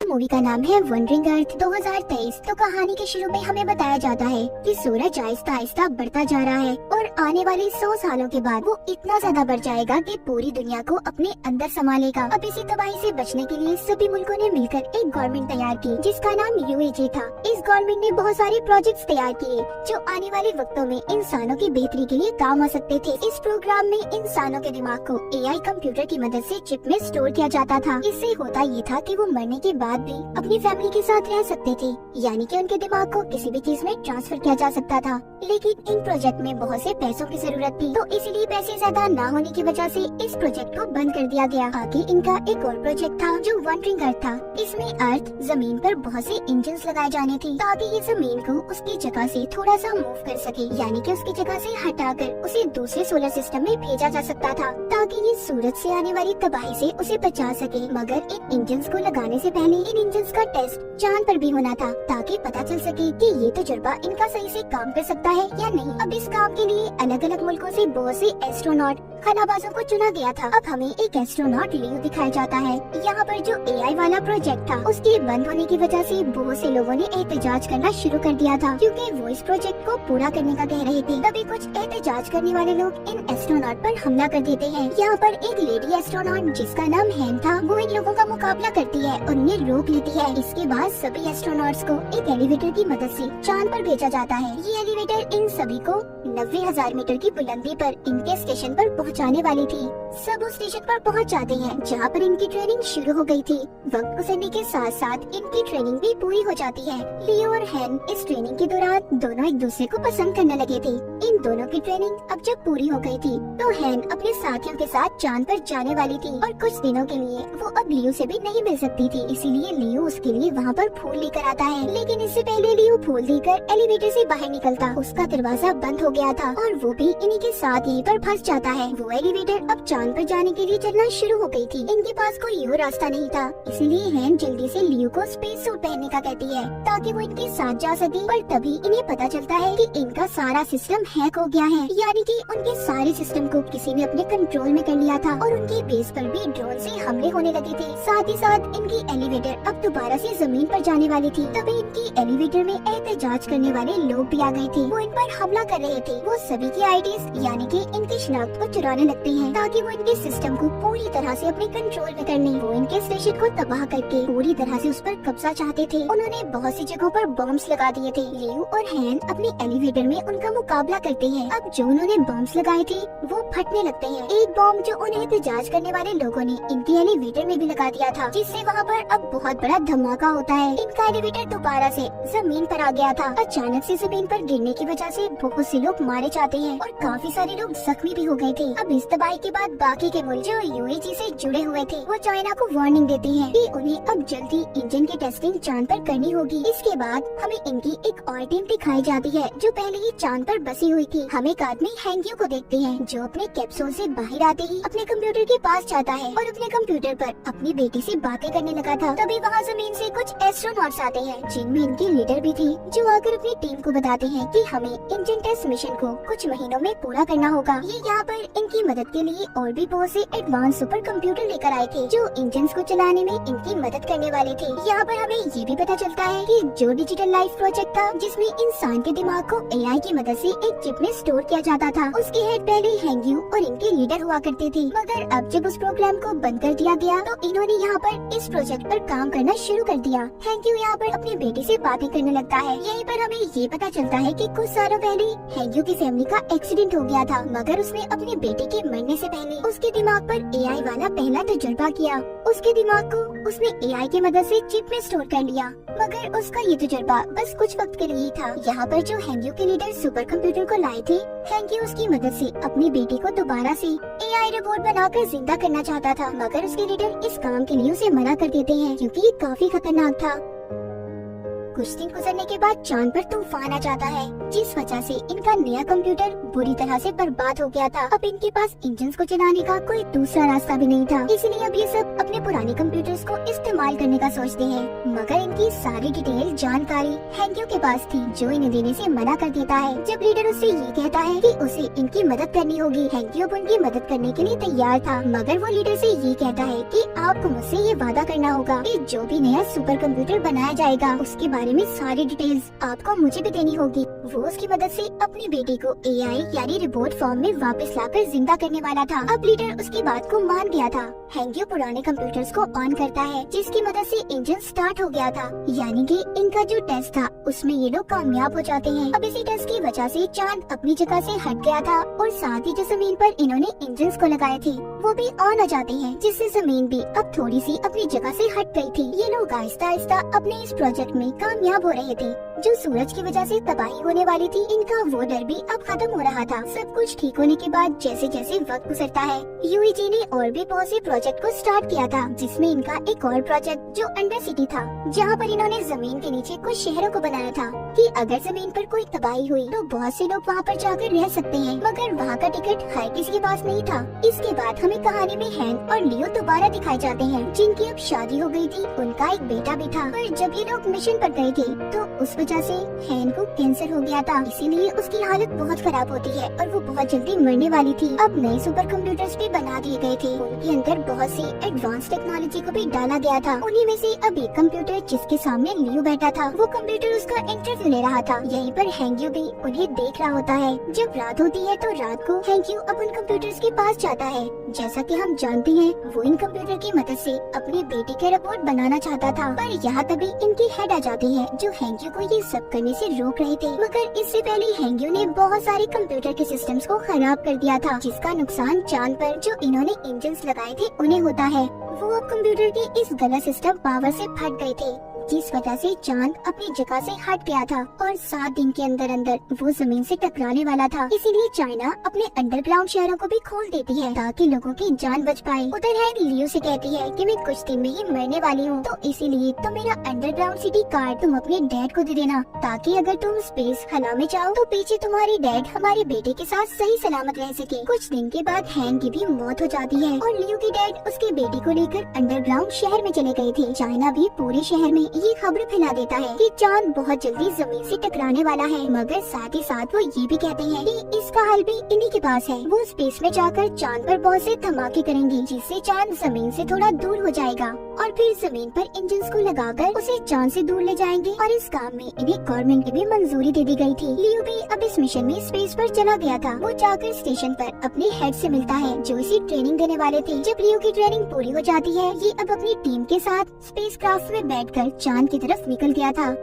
Movie का नाम है वंडरिंग अर्थ 2023। तो कहानी के शुरू में हमें बताया जाता है कि सूरज आहिस्ता आहिस्ता बढ़ता जा रहा है और आने वाले 100 सालों के बाद वो इतना ज्यादा बढ़ जाएगा कि पूरी दुनिया को अपने अंदर समा लेगा। अब इसी तबाही से बचने के लिए सभी मुल्कों ने मिलकर एक गवर्नमेंट तैयार की जिसका नाम UAG था। इस गवर्नमेंट ने बहुत सारे प्रोजेक्ट्स तैयार किए जो आने वाले वक्तों में इंसानों की बेहतरी के लिए काम आ सकते थे। इस प्रोग्राम में इंसानों के दिमाग को AI कंप्यूटर की मदद से चिप में स्टोर किया जाता था। इससे होता ये था कि वो मरने के बाद भी अपनी फैमिली के साथ रह सकते थे, यानी कि उनके दिमाग को किसी भी चीज में ट्रांसफर किया जा सकता था। लेकिन इन प्रोजेक्ट में बहुत से पैसों की जरूरत थी, तो इसलिए पैसे ज्यादा न होने की वजह से इस प्रोजेक्ट को बंद कर दिया गया। आगे इनका एक और प्रोजेक्ट था जो वंडरिंग अर्थ था। इसमें अर्थ जमीन पर बहुत से इंजन्स लगाए जाने थे ताकि ये जमीन को उसकी जगह से थोड़ा सा मूव कर सके, यानी कि उसकी जगह से हटाकर उसे दूसरे सोलर सिस्टम में भेजा जा सकता था ताकि ये सूरज से आने वाली तबाही से उसे बचा सके। मगर इन इंजन्स को लगाने से पहले इन इंजन्स का टेस्ट चांद पर भी होना था ताकि पता चल सके कि ये तजुर्बा इनका सही से काम कर सकता है या नहीं। अब इस काम के लिए अलग अलग मुल्कों से बहुत से एस्ट्रोनॉट खलाबाजों को चुना गया था। अब हमें एक एस्ट्रोनॉट लियो दिखाया जाता है। यहाँ पर जो AI वाला प्रोजेक्ट था उसके बंद होने की वजह से बहुत से लोगों ने एहतजाज करना शुरू कर दिया था क्योंकि वो इस प्रोजेक्ट को पूरा करने का कह रहे थे। तभी कुछ एहतजाज करने वाले लोग इन एस्ट्रोनॉट पर हमला कर देते हैं। यहाँ पर एक लेडी एस्ट्रोनॉट जिसका नाम हैन था वो इन लोगों का मुकाबला करती है और उन्हें रोक लेती है। इसके बाद सभी एस्ट्रोनॉट्स को एक एलिवेटर की मदद से चांद पर भेजा जाता है। ये एलिवेटर इन सभी को 90,000 मीटर की बुलंदी पर इनके स्टेशन पर पहुंचाने वाली थी। सब उस स्टेशन पर पहुंच जाते हैं जहां पर इनकी ट्रेनिंग शुरू हो गई थी। वक्त गुजरने के साथ साथ इनकी ट्रेनिंग भी पूरी हो जाती है। लियो और हैन इस ट्रेनिंग के दौरान दोनों एक दूसरे को पसंद करने लगे थे। इन दोनों की ट्रेनिंग अब जब पूरी हो गई थी तो हैन अपने साथियों के साथ चांद पर जाने वाली थी और कुछ दिनों के लिए वो अब लियो से भी नहीं मिल सकती थी। इसीलिए लियो उसके लिए वहाँ पर फूल लेकर आता है। लेकिन इससे पहले लियो फूल देकर एलिवेटर से बाहर निकलता, उसका दरवाजा बंद हो गया था और वो भी इन्हीं के साथ यहीं पर फंस जाता है। वो एलिवेटर अब चांद पर जाने के लिए चलना शुरू हो गई थी। इनके पास कोई और रास्ता नहीं था, इसीलिए हैन जल्दी से लियो को स्पेस सूट पहनने का कहती है ताकि वो इनके साथ जा सके। पर तभी इन्हें पता चलता है कि इनका सारा सिस्टम हैक हो गया है, यानी कि उनके सारे सिस्टम को किसी ने अपने कंट्रोल में कर लिया था और उनकी बेस पर भी ड्रोन से हमले होने लगे थे। साथ ही साथ इनकी एलिवेटर अब दोबारा से जमीन पर जाने वाली थी। तभी इनकी एलिवेटर में एहतजाज करने वाले लोग भी आ गए थे। वो इन पर हमला कर रहे थे। वो सभी की आईडीज यानी कि इनकी शनाख्त को चुराने लगते हैं ताकि वो इनके सिस्टम को पूरी तरह से अपने कंट्रोल में कर लें। वो इनके स्टेशन को तबाह करके पूरी तरह से उस पर कब्जा चाहते थे। उन्होंने बहुत सी जगहों पर बॉम्ब्स लगा दिए थे। लियो और हैन अपने एलिवेटर में उनका मुकाबला करते हैं। अब जो उन्होंने बॉम्ब्स लगाए थे वो फटने लगते हैं। एक बॉम्ब जो उन्हें एहतजाज करने वाले लोगों ने इनके एलिवेटर में भी लगा दिया था, जिससे वहाँ पर अब बहुत बड़ा धमाका होता है। इनका एलिवेटर दोबारा से जमीन पर आ गया था। अचानक से जमीन पर गिरने की वजह से बहुत से लोग मारे जाते हैं और काफी सारे लोग जख्मी भी हो गए थे। अब इस तबाही के बाद बाकी के मुल्क जो UAG से जुड़े हुए थे वो चाइना को वार्निंग देते हैं कि उन्हें अब जल्दी इंजन की टेस्टिंग चांद पर करनी होगी। इसके बाद हमें इनकी एक और टीम दिखाई जाती है जो पहले ही चांद पर बसी हुई थी। हम एक आदमी हैंग्यू को देखते हैं जो अपने कैप्सूल से बाहर आते ही अपने कंप्यूटर के पास जाता है और अपने कंप्यूटर पर अपनी बेटी से बातें करने लगा था। तभी वहाँ जमीन से कुछ एस्ट्रोनॉट्स आते हैं जिनमें इनकी लीडर भी थी, जो आकर अपनी टीम को बताते हैं कि हमें इंजन टेस्ट मिशन को कुछ महीनों में पूरा करना होगा। ये यहाँ पर इनकी मदद के लिए और भी बहुत से एडवांस सुपर कंप्यूटर लेकर आए थे जो इंजन्स को चलाने में इनकी मदद करने वाले थे। यहाँ पर हमें ये भी पता चलता है कि जो डिजिटल लाइफ प्रोजेक्ट था जिसमें इंसान के दिमाग को AI की मदद से एक चिप में स्टोर किया जाता था, उसके हेड पहले हैंग्यू और इनके लीडर हुआ करते थे। मगर अब जब उस प्रोग्राम को बंद कर दिया गया तो इन्होंने यहाँ पर इस प्रोजेक्ट पर काम करना शुरू कर दिया। हैंग्यू यहाँ पर अपनी बेटी से बातें करने लगता है। यहीं पर हमें ये पता चलता है कि कुछ सालों पहले हैंग्यू की फैमिली का एक्सीडेंट हो गया था, मगर उसने अपने बेटे के मरने से पहले उसके दिमाग पर AI वाला पहला तजुर्बा किया। उसके दिमाग को उसने AI की मदद से चिप में स्टोर कर लिया, मगर उसका ये तजुर्बा बस कुछ वक्त के लिए ही था। यहाँ पर जो हैंग्यू के लीडर सुपर कंप्यूटर को लाए थे, हैंग्यू उसकी मदद से अपनी बेटी को दोबारा से AI रोबोट बनाकर जिंदा करना चाहता था, मगर उसके लीडर इस काम के लिए उसे मना कर देते हैं क्योंकि ये काफी खतरनाक था। कुछ दिन गुजरने के बाद चांद पर तूफान आ जाता है, जिस वजह से इनका नया कंप्यूटर बुरी तरह से बर्बाद हो गया था। अब इनके पास इंजन को चलाने का कोई दूसरा रास्ता भी नहीं था, इसलिए अब ये सब अपने पुराने कंप्यूटर्स को इस्तेमाल करने का सोचते हैं। मगर इनकी सारी डिटेल जानकारी हैंग्यू के पास थी, जो इन्हें देने से मना कर देता है। जब लीडर उससे ये कहता है कि उसे इनकी मदद करनी होगी, हैंग्यू अब उनकी मदद करने के लिए तैयार था। मगर वो लीडर से ये कहता है कि आपको मुझसे ये वादा करना होगा कि जो भी नया सुपर कंप्यूटर बनाया जाएगा उसके बारे में सारी डिटेल्स आपको मुझे भी देनी होगी। वो उसकी मदद से अपनी बेटी को एआई यानी रिपोर्ट फॉर्म में वापस लाकर जिंदा करने वाला था। अब लीडर उसकी बात को मान गया था। हैंग्यू पुराने कंप्यूटर्स को ऑन करता है, जिसकी मदद से इंजन स्टार्ट हो गया था, यानी कि इनका जो टेस्ट था उसमें ये लोग कामयाब हो जाते हैं। अब इसी टेस्ट की वजह से चांद अपनी जगह से हट गया था और साथ ही जो जमीन पर इन्होंने इंजन को लगाए थे वो भी ऑन हो जाते हैं, जिससे जमीन भी अब थोड़ी सी अपनी जगह से हट गई थी। ये लोग आहिस्ता आहिस्ता अपने इस प्रोजेक्ट में कामयाब हो रहे थे। जो सूरज की वजह से तबाही होने वाली थी, इनका वो डर भी अब खत्म हो रहा था। सब कुछ ठीक होने के बाद जैसे जैसे वक्त गुजरता है, यूईजी ने और भी बहुत से प्रोजेक्ट को स्टार्ट किया था, जिसमें इनका एक और प्रोजेक्ट जो अंडर सिटी था, जहाँ पर इन्होंने जमीन के नीचे कुछ शहरों को बनाया था कि अगर जमीन पर कोई तबाही हुई तो बहुत से लोग वहाँ पर जाकर रह सकते हैं। मगर वहाँ का टिकट हर किसी के पास नहीं था। इसके बाद हमें कहानी में हैंक और लियो दोबारा दिखाए जाते हैं, जिनकी अब शादी हो गई थी, उनका एक बेटा भी था। पर जब ये लोग मिशन पर गए थे तो उस वजह से हैंक को कैंसर हो गया था, इसीलिए उसकी हालत बहुत खराब होती है और वो बहुत जल्दी मरने वाली थी। अब नए सुपर कंप्यूटर्स भी बना दिए गए थे, उनके अंदर बहुत सी एडवांस टेक्नोलॉजी को भी डाला गया था। उन्हीं में से अब एक कंप्यूटर जिसके सामने लियो बैठा था, वो कंप्यूटर उसका इंटरव्यू ले रहा था। यहीं पर हैंग्यू भी उन्हें देख रहा होता है। जब रात होती है तो रात को हैंग्यू अब उन कंप्यूटर्स के पास जाता है। जैसा कि हम जानते हैं, वो इन कंप्यूटर की मदद से अपनी बेटी के रिपोर्ट बनाना चाहता था, पर यहाँ तभी इनकी हेड आ जाती है, जो हैंग्यू को ये सब करने से रोक रहे थे। मगर इससे पहले हैंग्यू ने बहुत सारे कंप्यूटर के सिस्टम्स को खराब कर दिया था, जिसका नुकसान चांद पर जो इन्होंने इंजन्स लगाए थे उन्हें होता है। वो अब कंप्यूटर के इस गलत सिस्टम पावर से फट गए थे, जिस वजह से चांद अपनी जगह से हट गया था और 7 दिन के अंदर अंदर वो जमीन से टकराने वाला था। इसीलिए चाइना अपने अंडरग्राउंड शहरों को भी खोल देती है ताकि लोगों की जान बच पाए। उधर है लियो से कहती है कि मैं कुछ दिन में ही मरने वाली हूँ, तो इसीलिए तो मेरा अंडरग्राउंड सिटी कार्ड तुम अपने डैड को दे देना, ताकि अगर तुम स्पेस खला में जाओ तो पीछे तुम्हारी डैड हमारे बेटे के साथ सही सलामत रह सके। कुछ दिन के बाद हैंग की भी मौत हो जाती है और लियो की डैड उसके बेटे को लेकर अंडरग्राउंड शहर में चले गए थे। चाइना भी पूरे शहर में ये खबर फैला देता है कि चांद बहुत जल्दी जमीन से टकराने वाला है, मगर साथ ही साथ वो ये भी कहते हैं कि इसका हल भी इन्हीं के पास है। वो स्पेस में जाकर चांद पर बहुत से धमाके करेंगे, जिससे चांद जमीन से थोड़ा दूर हो जाएगा और फिर जमीन पर इंजन को लगाकर उसे चांद से दूर ले जाएंगे। और इस काम में इन्हें गवर्नमेंट की भी मंजूरी दे दी गई थी। लियो भी अब इस मिशन में स्पेस पर चला गया था। वो जाकर स्टेशन पर अपने हेड से मिलता है, जो इसे ट्रेनिंग देने वाले थे। जब लियो की ट्रेनिंग पूरी हो जाती है, ये अब अपनी टीम के साथ स्पेस क्राफ्ट में बैठकर चांद की तरफ निकल गया था।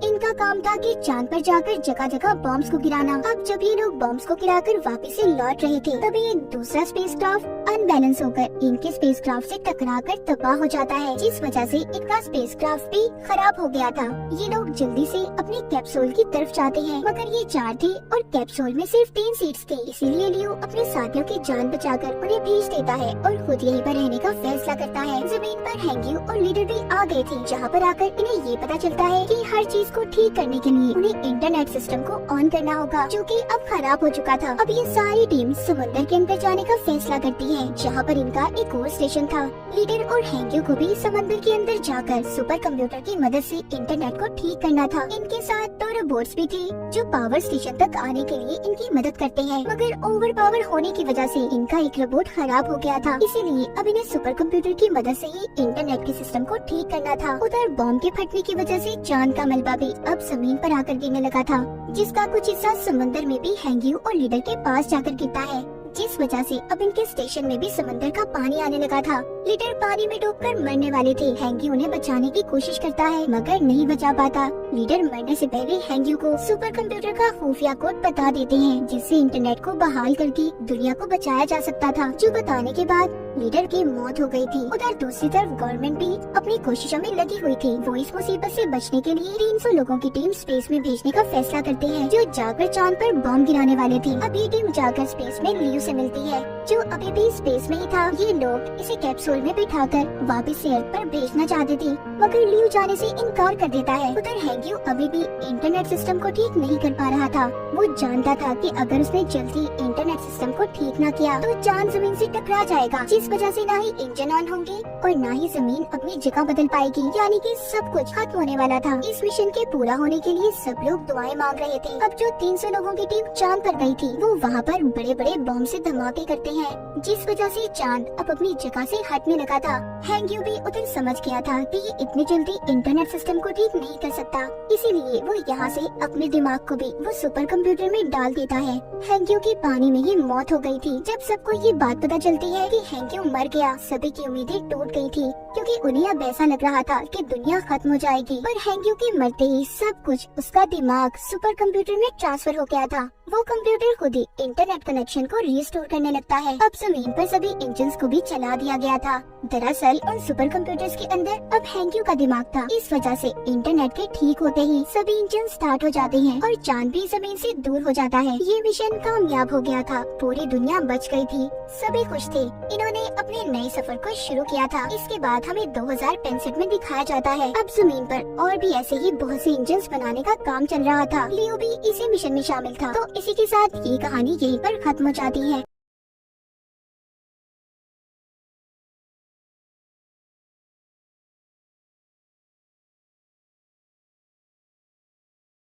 इनका काम था कि चांद पर जाकर जगह जगह बॉम्ब्स को गिराना। अब जब ये लोग बॉम्ब्स को गिराकर वापस से लौट रहे थे, तभी एक दूसरा स्पेसक्राफ्ट अनबैलेंस होकर इनके स्पेसक्राफ्ट से टकराकर तबाह हो जाता है, जिस वजह से इनका स्पेसक्राफ्ट भी खराब हो गया था। ये लोग जल्दी से अपनी कैप्सूल की तरफ जाते हैं, मगर ये 4 थे और कैप्सूल में सिर्फ 3 सीट्स थे। इसीलिए लियो अपने साथियों की जान बचाकर उन्हें भेज देता है और खुद यहीं पर रहने का फैसला करता है। जमीन पर हैंग्यू और लीडर भी आ गए थे, जहाँ पर आकर इन्हें ये पता चलता है कि हर चीज को ठीक करने के लिए उन्हें इंटरनेट सिस्टम को ऑन करना होगा, जो कि अब खराब हो चुका था। अब ये सारी टीम समुद्र के अंदर जाने का फैसला करती है, जहाँ पर इनका एक और स्टेशन था। लीडर और हैंग्यू को भी समुद्र के अंदर जाकर सुपर कंप्यूटर की मदद से इंटरनेट को ठीक करना था। इनके साथ 2 रोबोट्स भी थे, जो पावर स्टेशन तक आने के लिए इनकी मदद करते हैं, मगर ओवर पावर होने की वजह से इनका एक रोबोट खराब हो गया था। इसीलिए अब इन्हें सुपर कंप्यूटर की मदद से ही इंटरनेट के सिस्टम को ठीक करना था। उधर बॉम्ब के फटने की वजह से चांद का मलबा भी अब जमीन पर आकर गिरने लगा था, जिसका कुछ हिस्सा समुद्र में भी हैंग्यू और लीडर के पास जाकर गिरता है, जिस वजह से अब इनके स्टेशन में भी समंदर का पानी आने लगा था। लीडर पानी में डूबकर मरने वाले थे। हैंग्यू उन्हें बचाने की कोशिश करता है, मगर नहीं बचा पाता। लीडर मरने से पहले हैंग्यू को सुपर कंप्यूटर का खुफिया कोड बता देते हैं, जिससे इंटरनेट को बहाल करके दुनिया को बचाया जा सकता था, जो बताने के बाद लीडर की मौत हो गई थी। उधर दूसरी तरफ गवर्नमेंट भी अपनी कोशिशों में लगी हुई थी। वो इस मुसीबत से बचने के लिए 300 लोगों की टीम स्पेस में भेजने का फैसला करते हैं, जो जाकर चांद पर बॉम्ब गिराने वाले थे। अब ये टीम जाकर स्पेस में लियो से मिलती है, जो अभी भी स्पेस में ही था। ये लोग इसे कैप्सूल में बिठाकर वापस से अर्थ पर भेजना चाहते थे, मगर लियो जाने से इनकार कर देता है। उधर हैंग्यू अभी भी इंटरनेट सिस्टम को ठीक नहीं कर पा रहा था। वो जानता था कि अगर उसने जल्दी इंटरनेट सिस्टम को ठीक न किया तो चांद जमीन से टकरा जाएगा, जिस वजह से न ही इंजन ऑन होंगे और न ही जमीन अपनी जगह बदल पाएगी, यानी कि सब कुछ खत्म होने वाला था। इस मिशन के पूरा होने के लिए सब लोग दुआएं मांग रहे थे। अब जो 300 लोगों की टीम चांद पर गई थी, वो वहाँ पर बड़े बड़े बम से धमाके करते हैं, जिस वजह से चांद अब अपनी जगह से हटने लगा था। हैंग्यू भी उधर समझ गया था कि ये इतनी जल्दी इंटरनेट सिस्टम को ठीक नहीं कर सकता, इसीलिए वो यहाँ से अपने दिमाग को भी वो सुपर कंप्यूटर में डाल देता है। हैंग्यू की पानी में ही मौत हो गई थी। जब सबको ये बात पता चलती है कि हैंग्यू मर गया, सभी की उम्मीदें टूट गई थी, क्योंकि उन्हें अब ऐसा लग रहा था कि दुनिया खत्म हो जाएगी। पर हैंग्यू के मरते ही सब कुछ उसका दिमाग सुपर कंप्यूटर में ट्रांसफर हो गया था। वो कंप्यूटर खुद ही इंटरनेट कनेक्शन को रिस्टोर करने लगता है। अब जमीन पर सभी इंजन्स को भी चला दिया गया था। दरअसल उन सुपर कंप्यूटर्स के अंदर अब हैंग्यू का दिमाग था। इस वजह से इंटरनेट के ठीक होते ही सभी इंजन स्टार्ट हो जाते हैं और चांद भी जमीन से दूर हो जाता है। ये मिशन कामयाब हो गया था। पूरी दुनिया बच गई थी, सभी खुश थे। इन्होंने अपने नए सफर को शुरू किया था। इसके बाद हमें 2065 में दिखाया जाता है। अब जमीन पर और भी ऐसे ही बहुत से इंजन बनाने का काम चल रहा था। लियो भी इसी मिशन में शामिल था। तो इसी के साथ ये कहानी यहीं पर खत्म हो जाती है।